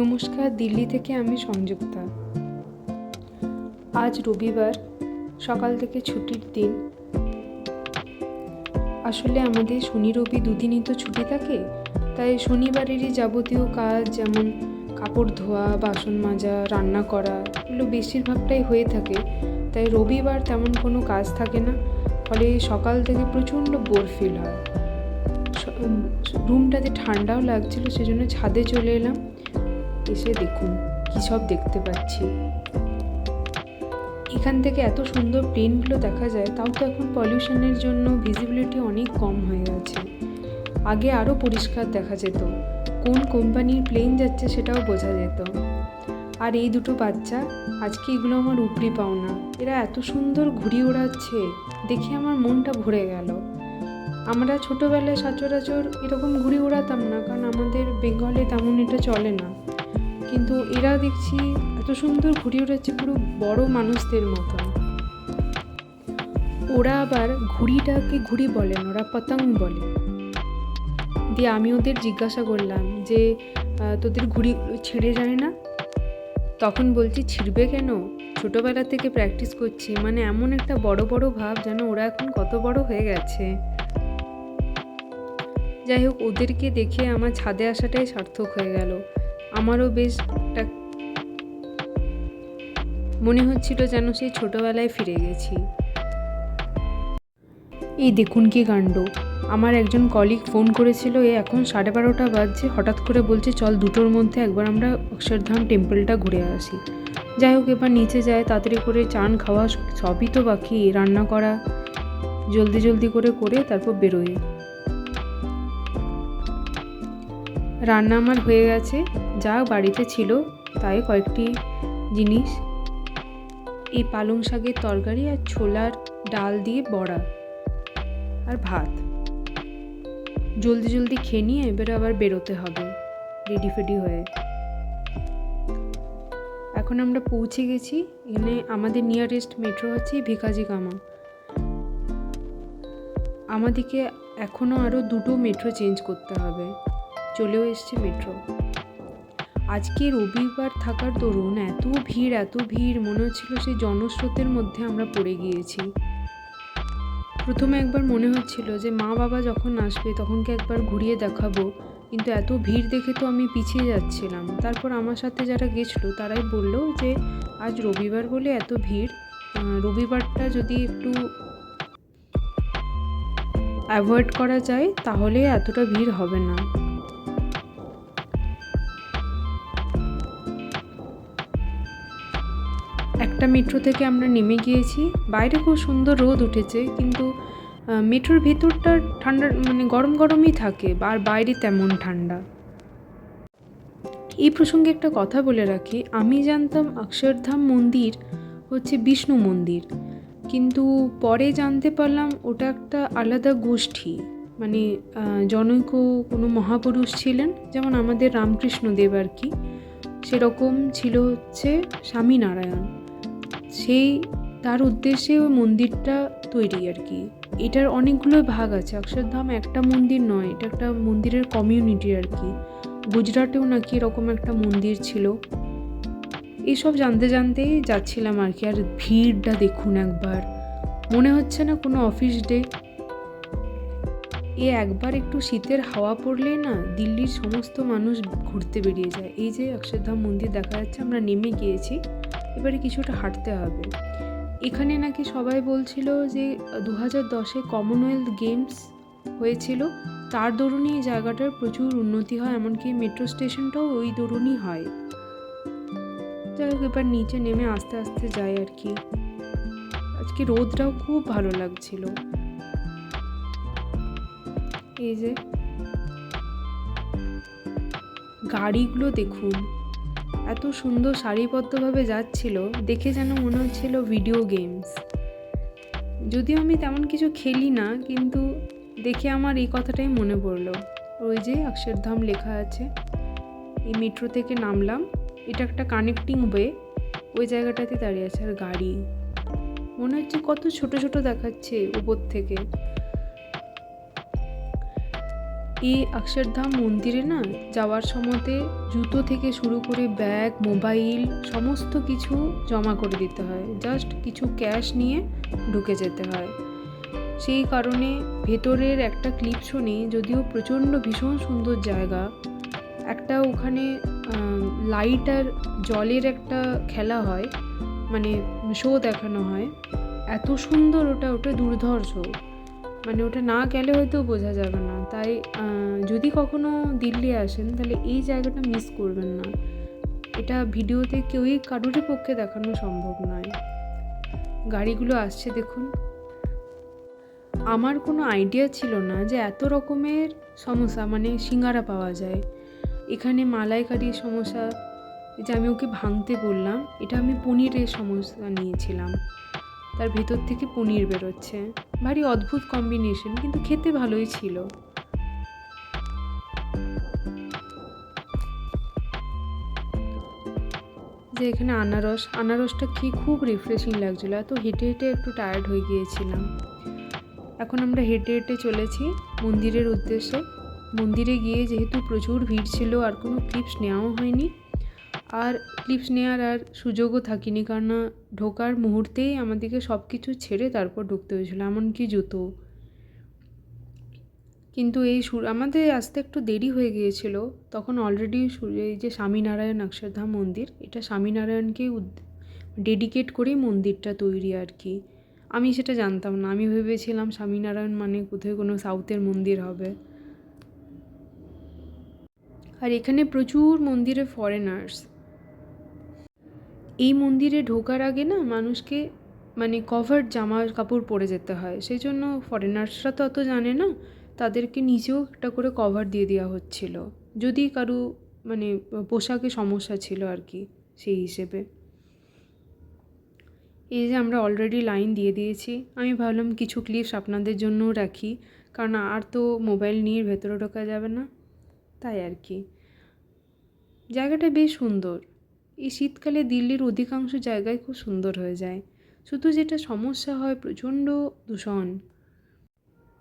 নমস্কার, দিল্লি থেকে আমি সংযুক্তা। আজ রবিবার, সকাল থেকে ছুটির দিন। আসলে আমাদের শনি রবি দুদিনই তো ছুটি থাকে, তাই শনিবারেরই যাবতীয় কাজ, যেমন কাপড় ধোয়া, বাসন মাজা, রান্না করা, এগুলো বেশিরভাগটাই হয়ে থাকে। তাই রবিবার তেমন কোনো কাজ থাকে না, ফলে সকাল থেকে প্রচণ্ড বোর ফিল হয়। রুমটাতে ঠান্ডাও লাগছিল, সেজন্য ছাদে চলে এলাম। এসে দেখুন কী সব দেখতে পাচ্ছি। এখান থেকে এত সুন্দর প্লেনগুলো দেখা যায়, তাও তো এখন পলিউশনের জন্য ভিজিবিলিটি অনেক কম হয়ে গেছে। আগে আরও পরিষ্কার দেখা যেত, কোন কোম্পানির প্লেন যাচ্ছে সেটাও বোঝা যেত। আর এই দুটো বাচ্চা, আজকে এগুলো আমার উপরি পাওনা। এরা এত সুন্দর ঘুড়ি ওড়াচ্ছে, দেখে আমার মনটা ভরে গেল। আমরা ছোটোবেলায় সচরাচর এরকম ঘুড়ি ওড়াতাম না, কারণ আমাদের বেঙ্গলে তেমন এটা চলে না। কিন্তু এরা দেখছি এত সুন্দর ঘুড়ি ওড়াচ্ছে, পুরো বড় মানুষদের মতো। ওরা আবার ঘুড়িটাকে ঘুড়ি বলেন, ওরা পতং বলে। দিয়ে আমি ওদের জিজ্ঞাসা করলাম যে তোদের ঘুড়ি ছিঁড়ে যায় না? তখন বলছি ছিঁড়বে কেন, ছোটোবেলা থেকে প্র্যাকটিস করছি। মানে এমন একটা বড় বড় ভাব, যেন ওরা এখন কত বড় হয়ে গেছে। যাই হোক, ওদেরকে দেখে আমার ছাদে আসাটাই সার্থক হয়ে গেল। আমারও বেশ একটা মনে হচ্ছিল যেন সেই ছোটোবেলায় ফিরে গেছি। এই দেখুন কি কাণ্ড! আমার একজন কলিগ ফোন করেছিল, এখন 12:30 বাজছে, হঠাৎ করে বলছে চল 2টোর মধ্যে একবার আমরা অক্ষরধাম টেম্পলটা ঘুরে আসি। যাই হোক, এবার নিচে যায়, তাড়াতাড়ি করে চান খাওয়া সবই তো বাকি, রান্না করা জলদি জলদি করে তারপর বেরোই। রান্না আমার হয়ে গেছে, যা বাড়িতে ছিল তাই কয়েকটি জিনিস, এই পালং শাকের তরকারি আর ছোলার ডাল দিয়ে বড়া আর ভাত। জলদি জলদি খেয়ে নিয়ে এবারে আবার বেরোতে হবে রেডি ফেডি হয়ে। এখন আমরা পৌঁছে গেছি। এখানে আমাদের নিয়ারেস্ট মেট্রো হচ্ছে ভিকাজি কামা। আমাদেরকে এখনও আরও 2টো মেট্রো চেঞ্জ করতে হবে। চলেও এসছে মেট্রো। আজকে রবিবার থাকার দরুন এত ভিড়, মনে হচ্ছিল সেই জনস্রোতের মধ্যে আমরা পড়ে গিয়েছি। প্রথমে একবার মনে হচ্ছিল যে মা বাবা যখন আসবে তখনকে একবার ঘুরিয়ে দেখাবো, কিন্তু এত ভিড় দেখে তো আমি পিছিয়ে যাচ্ছিলাম। তারপর আমার সাথে যারা গেছিলো তারাই বললো যে আজ রবিবার বলে এত ভিড়, রবিবারটা যদি একটু অ্যাভয়েড করা যায় তাহলে এতটা ভিড় হবে না। একটা মেট্রো থেকে আমরা নেমে গিয়েছি। বাইরে খুব সুন্দর রোদ উঠেছে, কিন্তু মেট্রোর ভেতরটা ঠান্ডা, মানে গরম গরমই থাকে, আর বাইরে তেমন ঠান্ডা। এই প্রসঙ্গে একটা কথা বলে রাখি, আমি জানতাম অক্ষরধাম মন্দির হচ্ছে বিষ্ণু মন্দির, কিন্তু পরে জানতে পারলাম ওটা একটা আলাদা গোষ্ঠী। মানে জনৈক কোনো মহাপুরুষ ছিলেন, যেমন আমাদের রামকৃষ্ণদেব আর কি, সেরকম ছিল হচ্ছে স্বামীনারায়ণ। তার উদ্দেশ্যে ওই মন্দিরটা তৈরি আর কি। এটার অনেকগুলো ভাগ আছে, অক্ষরধাম একটা মন্দির নয়, এটা একটা মন্দিরের কমিউনিটি আর কি। গুজরাটেও নাকি এরকম একটা মন্দির ছিল। এইসব জানতেই যাচ্ছিলাম আর কি। আর ভিড়টা দেখুন একবার, মনে হচ্ছে না কোনো অফিস ডে। একবার একটু শীতের হাওয়া পড়লেই না দিল্লির সমস্ত মানুষ ঘুরতে বেরিয়ে যায়। এই যে অক্ষরধাম মন্দির দেখা যাচ্ছে, আমরা নেমে গিয়েছি, এবারে কিছুটা হাঁটতে হবে। এখানে নাকি সবাই বলছিল যে 2010-এ কমনওয়েলথ গেমস হয়েছিল, তার দরুনই এই জায়গাটার প্রচুর উন্নতি হয়, এমনকি মেট্রো স্টেশনটাও ওই দরুনই হয়। যাই হোক, এবার নিচে নেমে আস্তে আস্তে যাই আর কি। আজকে রোদটাও খুব ভালো লাগছিল। এই যে গাড়িগুলো দেখুন, এত সুন্দর সারিবদ্ধভাবে যাচ্ছিল, দেখে যেন মনে হচ্ছিল ভিডিও গেমস। যদিও আমি তেমন কিছু খেলি না, কিন্তু দেখে আমার এই কথাটাই মনে পড়লো। ওই যে অক্ষরধাম লেখা আছে। এই মেট্রো থেকে নামলাম, এটা একটা কানেক্টিং ওয়ে, ওই জায়গাটাতে দাঁড়িয়ে আছে। আর গাড়ি মনে হচ্ছে কত ছোট ছোট দেখাচ্ছে উপর থেকে। এই অক্ষরধাম মন্দিরে না যাওয়ার সময়তে জুতো থেকে শুরু করে ব্যাগ, মোবাইল সমস্ত কিছু জমা করে দিতে হয়, জাস্ট কিছু ক্যাশ নিয়ে ঢুকে যেতে হয়। সেই কারণে ভেতরের একটা ক্লিপ শুনি, যদিও প্রচণ্ড ভীষণ সুন্দর জায়গা। একটা ওখানে লাইট আর জলের একটা খেলা হয়, মানে শো দেখানো হয়, এত সুন্দর ওটা, ওটা দুর্ধর্ষ, মানে ওটা না গেলে হয়তো বোঝা যাবে না। তাই যদি কখনো দিল্লি আসেন তাহলে এই জায়গাটা মিস করবেন না। এটা ভিডিওতে কারোরই পক্ষে দেখানো সম্ভব নয়। গাড়িগুলো আসছে দেখুন। আমার কোনো আইডিয়া ছিল না যে এত রকমের সমোসা মানে সিঙ্গারা পাওয়া যায় এখানে। মালাইকারি সমোসা, যে আমি ওকে ভাঙতে বললাম, এটা আমি পনিরের সমোসা নিয়েছিলাম, তার ভেতর থেকে পনির বেরোচ্ছে, ভারী অদ্ভুত কম্বিনেশন, কিন্তু খেতে ভালোই ছিল। যে এখানে আনারসটা খেয়ে খুব রিফ্রেশিং লাগছিলো, এত হেঁটে হেঁটে একটু টায়ার্ড হয়ে গিয়েছিলাম। এখন আমরা হেঁটে হেঁটে চলেছি মন্দিরের উদ্দেশ্যে। মন্দিরে গিয়ে যেহেতু প্রচুর ভিড় ছিল আর কোনো ক্লিপস নেওয়াও হয়নি, আর ক্লিপস নেওয়ার আর সুযোগও থাকেনি, কারণ ঢোকার মুহূর্তেই আমাদেরকে সব কিছু ছেড়ে তারপর ঢুকতে হয়েছিল, এমনকি জুতো। কিন্তু আমাদের আসতে একটু দেরি হয়ে গিয়েছিল, তখন অলরেডি এই যে স্বামীনারায়ণ অক্ষরধাম মন্দির, এটা স্বামীনারায়ণকে ডেডিকেট করেই মন্দিরটা তৈরি আর কি। আমি সেটা জানতাম না, আমি ভেবেছিলাম স্বামীনারায়ণ মানে কোথায় কোনো সাউথের মন্দির হবে। আর এখানে প্রচুর মন্দিরে ফরেনার্স। এই মন্দিরে ঢোকার আগে না মানুষকে মানে কভার্ড জামা কাপড় পরে যেতে হয়, সেই জন্য ফরেনার্সরা তো অত জানে না, তাদেরকে নিচেও একটা করে কভার দিয়ে দেওয়া হচ্ছিল, যদি কারো মানে পোশাকে সমস্যা ছিল আর কি, সেই হিসেবে। এই যে আমরা অলরেডি লাইন দিয়ে দিয়েছি, আমি ভাবলাম কিছু ক্লিপস আপনাদের জন্যও রাখি, কারণ আর তো মোবাইল নিয়ে ভেতরে ঢোকা যাবে না, তাই আর কি। জায়গাটা বেশ সুন্দর। এই শীতকালে দিল্লির অধিকাংশ জায়গায় খুব সুন্দর হয়ে যায়, শুধু যেটা সমস্যা হয় প্রচণ্ড দূষণ।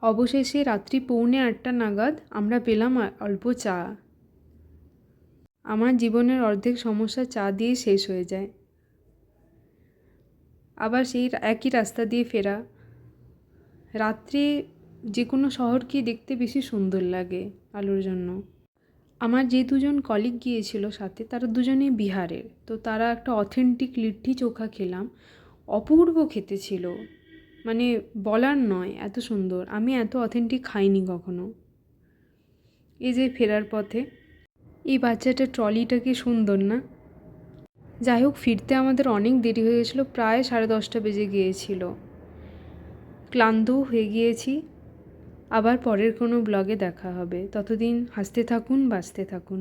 অবশেষে রাত্রি 7:45 নাগাদ আমরা পেলাম অল্প চা। আমার জীবনের অর্ধেক সমস্যা চা দিয়ে শেষ হয়ে যায়। আবার সেই একই রাস্তা দিয়ে ফেরা। রাত্রে যে কোনো শহরকে দেখতে বেশি সুন্দর লাগে আলোর জন্য। আমার যে দুজন কলিগ গিয়েছিল সাথে, তারা দুজনেই বিহারের, তো তারা একটা অথেন্টিক লিট্টি চোখা খেলাম, অপূর্ব খেতে ছিল, মানে বলার নয়, এত সুন্দর। আমি এত অথেন্টিক খাইনি কখনো। এই যে ফেরার পথে এই বাচ্চাটার ট্রলিটা কি সুন্দর না? যাই হোক, ফিরতে আমাদের অনেক দেরি হয়ে গেছিলো, প্রায় 10:30 বেজে গিয়েছিল। ক্লান্তও হয়ে গিয়েছি। আবার পরের কোনো ব্লগে দেখা হবে, ততদিন হাসতে থাকুন, বাঁচতে থাকুন।